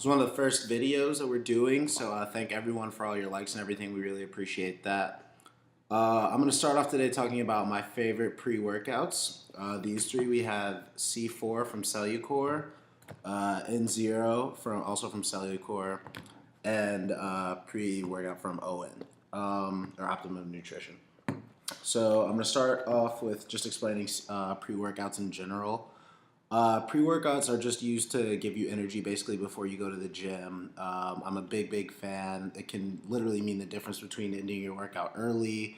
It's one of the first videos that we're doing, so thank everyone for all your likes and everything. We really appreciate that. I'm going to start off today talking about my favorite pre-workouts. These three we have C4 from Cellucor, N0 from Cellucor, and pre-workout from ON, or Optimum Nutrition. So I'm going to start off with just explaining pre-workouts in general. Pre-workouts are just used to give you energy basically before you go to the gym. I'm a big fan. It can literally mean the difference between ending your workout early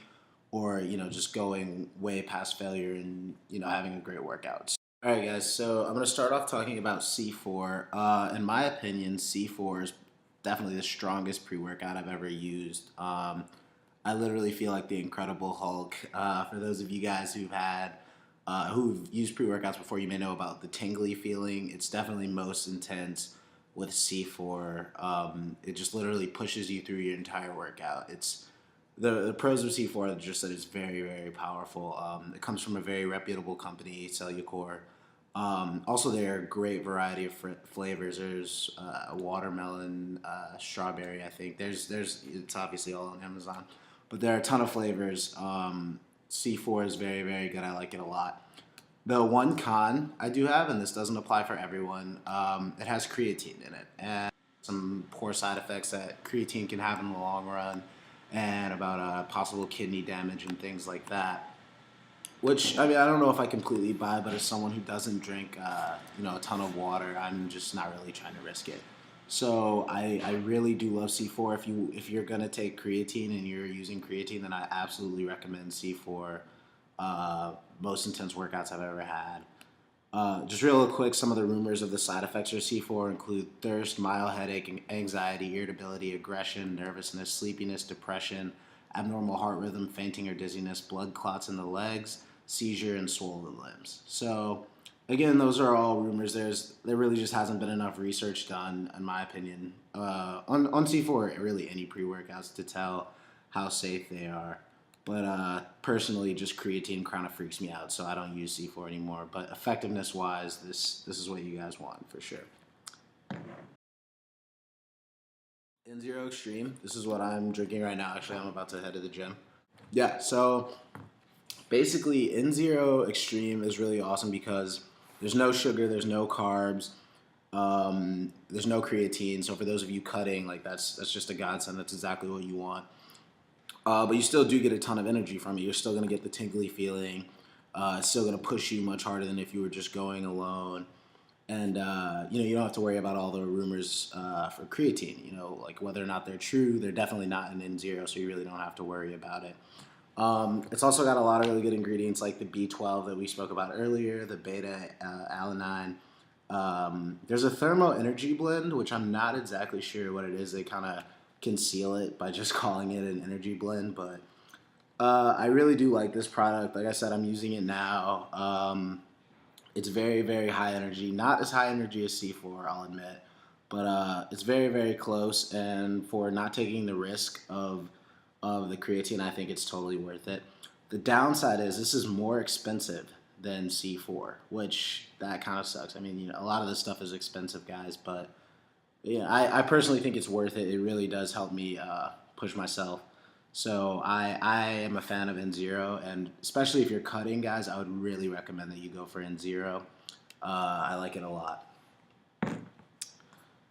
or, just going way past failure and, having a great workout. All right, guys, so I'm going to start off talking about C4. In my opinion, C4 is definitely the strongest pre-workout I've ever used. I literally feel like the Incredible Hulk. For those of you guys who've used pre-workouts before, you may know about the tingly feeling. It's definitely most intense with C4. It just literally pushes you through your entire workout. It's the pros of C4 are just that it's very powerful. It comes from a very reputable company, Cellucor. Also, there are a great variety of flavors. There's watermelon, strawberry. I think there's it's obviously all on Amazon, but there are a ton of flavors. C4 is very good. I like it a lot. The one con I do have, and this doesn't apply for everyone, it has creatine in it, and some poor side effects that creatine can have in the long run, and about possible kidney damage and things like that. Which, I mean, I don't know if I completely buy, but as someone who doesn't drink, a ton of water, I'm just not really trying to risk it. So I really do love C4. If you're gonna take creatine and you're using creatine, then I absolutely recommend C4. Most intense workouts I've ever had. Just real quick, some of the rumors of the side effects of C4 include thirst, mild headache, anxiety, irritability, aggression, nervousness, sleepiness, depression, abnormal heart rhythm, fainting or dizziness, blood clots in the legs, seizure, and swollen limbs. So, again, those are all rumors. There really just hasn't been enough research done, in my opinion, on C4, really any pre-workouts to tell how safe they are. But personally, just creatine kind of freaks me out, so I don't use C4 anymore. But effectiveness-wise, this is what you guys want for sure. N0 Extreme. This is what I'm drinking right now. Actually, I'm about to head to the gym. Yeah, so basically, N0 Extreme is really awesome because there's no sugar, there's no carbs, there's no creatine. So for those of you cutting, like that's just a godsend. That's exactly what you want. But you still do get a ton of energy from it. You're still gonna get the tingly feeling. It's still gonna push you much harder than if you were just going alone. And you don't have to worry about all the rumors for creatine. Like whether or not they're true. They're definitely not in N0, so you really don't have to worry about it. It's also got a lot of really good ingredients like the B12 that we spoke about earlier, the beta alanine. There's a thermo energy blend, which I'm not exactly sure what it is. They kind of conceal it by just calling it an energy blend, but I really do like this product. Like I said, I'm using it now. It's very high energy, not as high energy as C4, I'll admit, but it's very close. And for not taking the risk of the creatine, I think it's totally worth it. The downside is this is more expensive than C4, which that kind of sucks. I mean, a lot of this stuff is expensive, guys, but yeah, I personally think it's worth it. It really does help me push myself. So I am a fan of N0, and especially if you're cutting, guys, I would really recommend that you go for N0. I like it a lot.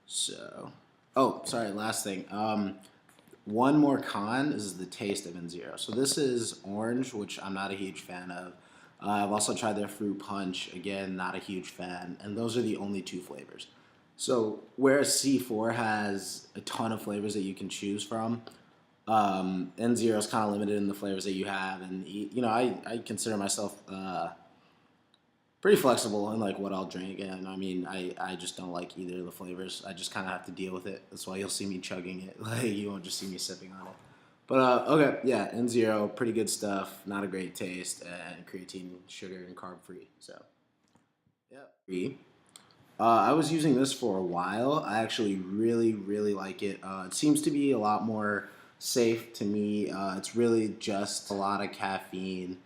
So, oh, sorry, last thing. One more con is the taste of N0. So this is orange, which I'm not a huge fan of. I've also tried their fruit punch. Again, not a huge fan. And those are the only two flavors. So whereas C4 has a ton of flavors that you can choose from, N0 is kind of limited in the flavors that you have. And, I consider myself pretty flexible in like what I'll drink. And I mean, I just don't like either of the flavors. I just kind of have to deal with it. That's why you'll see me chugging it. Like you won't just see me sipping on it. But okay, yeah, N0, pretty good stuff. Not a great taste, and creatine, sugar, and carb free. So, yeah. I was using this for a while. I actually really like it. It seems to be a lot more safe to me. It's really just a lot of caffeine.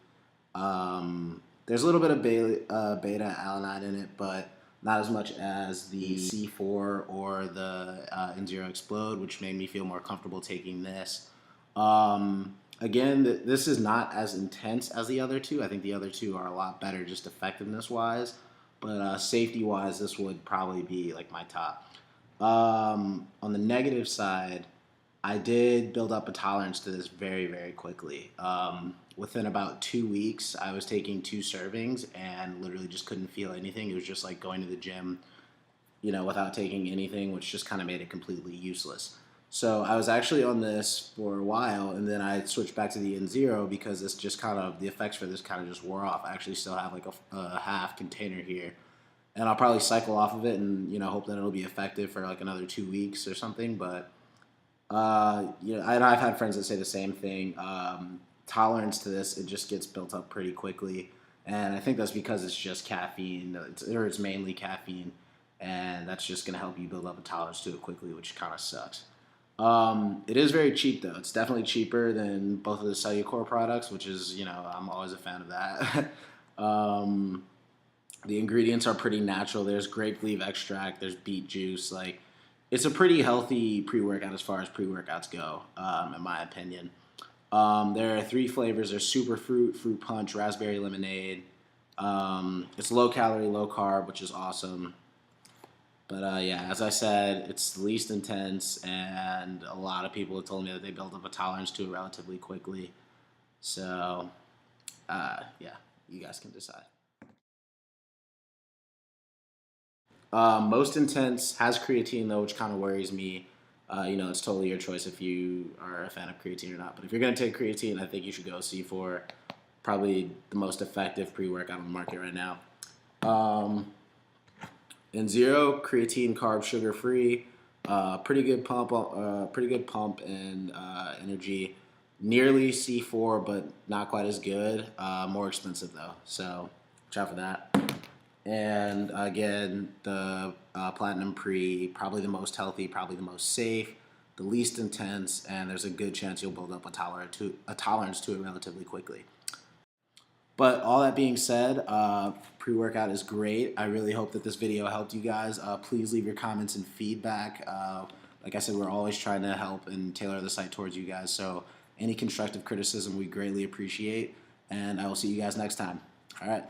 There's a little bit of beta alanine in it, but not as much as the C4 or the N0 Explode, which made me feel more comfortable taking this. Again, this is not as intense as the other two. I think the other two are a lot better just effectiveness wise, but safety wise, this would probably be like my top. On the negative side, I did build up a tolerance to this very, very quickly. Within about 2 weeks, I was taking 2 servings and literally just couldn't feel anything. It was just like going to the gym, without taking anything, which just kind of made it completely useless. So I was actually on this for a while, and then I switched back to the N0 because this just kind of, the effects for this kind of just wore off. I actually still have like a half container here, and I'll probably cycle off of it and hope that it'll be effective for like another 2 weeks or something. But and I've had friends that say the same thing. Tolerance to this, it just gets built up pretty quickly, and I think that's because it's just caffeine, or it's mainly caffeine, and that's just going to help you build up a tolerance to it quickly, which kind of sucks. It is very cheap though. It's definitely cheaper than both of the Cellucor products, which is, I'm always a fan of that. The ingredients are pretty natural. There's grape leaf extract, there's beet juice. Like, it's a pretty healthy pre-workout as far as pre-workouts go, in my opinion. There are 3 flavors. There's super fruit, fruit punch, raspberry lemonade. It's low calorie, low carb, which is awesome. But yeah, as I said, it's the least intense, and a lot of people have told me that they build up a tolerance to it relatively quickly. So yeah, you guys can decide. Most intense has creatine though, which kind of worries me. It's totally your choice if you are a fan of creatine or not. But if you're gonna take creatine, I think you should go C4. Probably the most effective pre-workout on the market right now. Um, N0 creatine, carb, sugar free. Pretty good pump and energy. Nearly C4, but not quite as good. More expensive though, so watch out for that. And again, the Platinum Pre, probably the most healthy, probably the most safe, the least intense, and there's a good chance you'll build up a tolerance to it relatively quickly. But all that being said, pre-workout is great. I really hope that this video helped you guys. Please leave your comments and feedback. Like I said, we're always trying to help and tailor the site towards you guys. So any constructive criticism we greatly appreciate. And I will see you guys next time. All right.